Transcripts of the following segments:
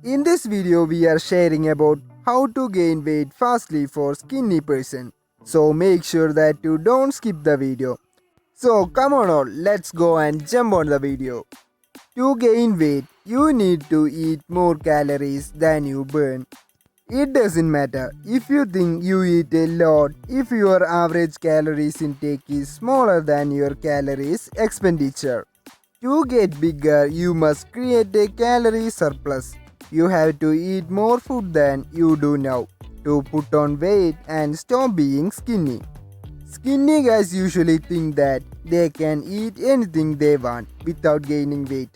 In this video we are sharing about how to gain weight fastly for skinny person. So make sure that you don't skip the video. So come on all, let's go and jump on the video. To gain weight, you need to eat more calories than you burn. It doesn't matter if you think you eat a lot if your average calories intake is smaller than your calories expenditure. To get bigger, you must create a calorie surplus. You have to eat more food than you do now to put on weight and stop being skinny. Skinny guys usually think that they can eat anything they want without gaining weight.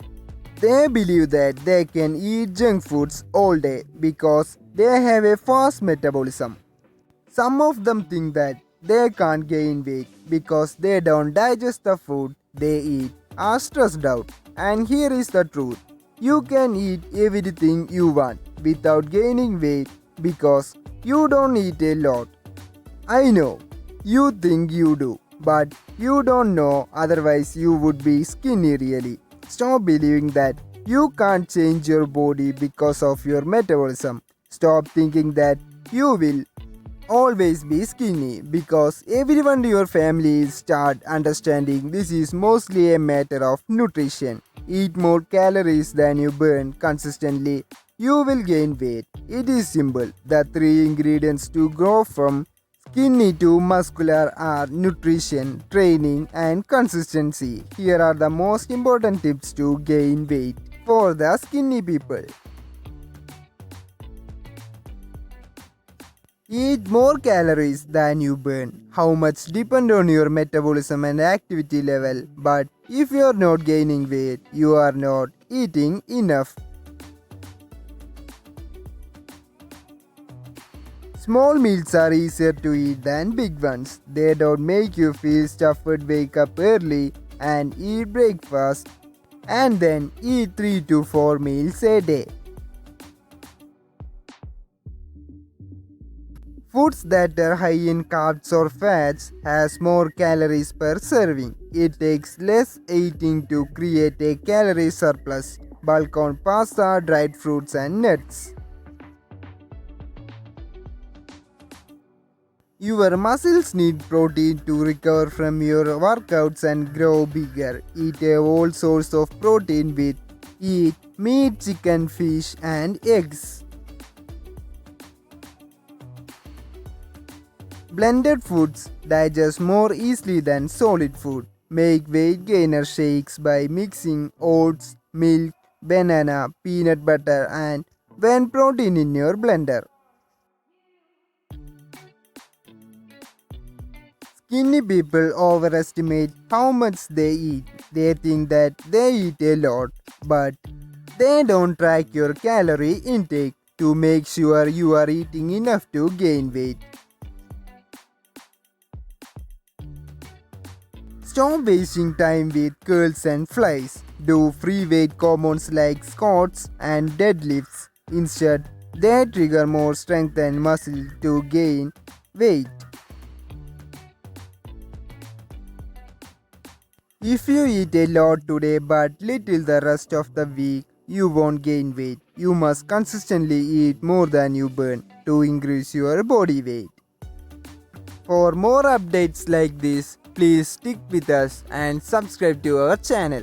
They believe that they can eat junk foods all day because they have a fast metabolism. Some of them think that they can't gain weight because they don't digest the food they eat, are stressed out. And here is the truth. You can eat everything you want without gaining weight because you don't eat a lot. I know, you think you do, but you don't know, otherwise you would be skinny really. Stop believing that you can't change your body because of your metabolism. Stop thinking that you will always be skinny because everyone in your family start understanding this is mostly a matter of nutrition. Eat more calories than you burn consistently. You will gain weight. It is simple. The three ingredients to grow from skinny to muscular are nutrition, training, and consistency. Here are the most important tips to gain weight for the skinny people. Eat more calories than you burn. How much depends on your metabolism and activity level, but if you are not gaining weight, you are not eating enough. Small meals are easier to eat than big ones. They don't make you feel stuffed. Wake up early and eat breakfast and then eat 3 to 4 meals a day. Foods that are high in carbs or fats has more calories per serving. It takes less eating to create a calorie surplus. Bulk on pasta, dried fruits and nuts. Your muscles need protein to recover from your workouts and grow bigger. Eat a whole source of protein with eat meat, chicken, fish and eggs. Blended foods digest more easily than solid food. Make weight gainer shakes by mixing oats, milk, banana, peanut butter and when protein in your blender. Skinny people overestimate how much they eat. They think that they eat a lot, but they don't track your calorie intake to make sure you are eating enough to gain weight. Stop wasting time with curls and flies. Do free weight combos like squats and deadlifts. Instead, they trigger more strength and muscle to gain weight. If you eat a lot today but little the rest of the week, you won't gain weight. You must consistently eat more than you burn to increase your body weight. For more updates like this, please stick with us and subscribe to our channel.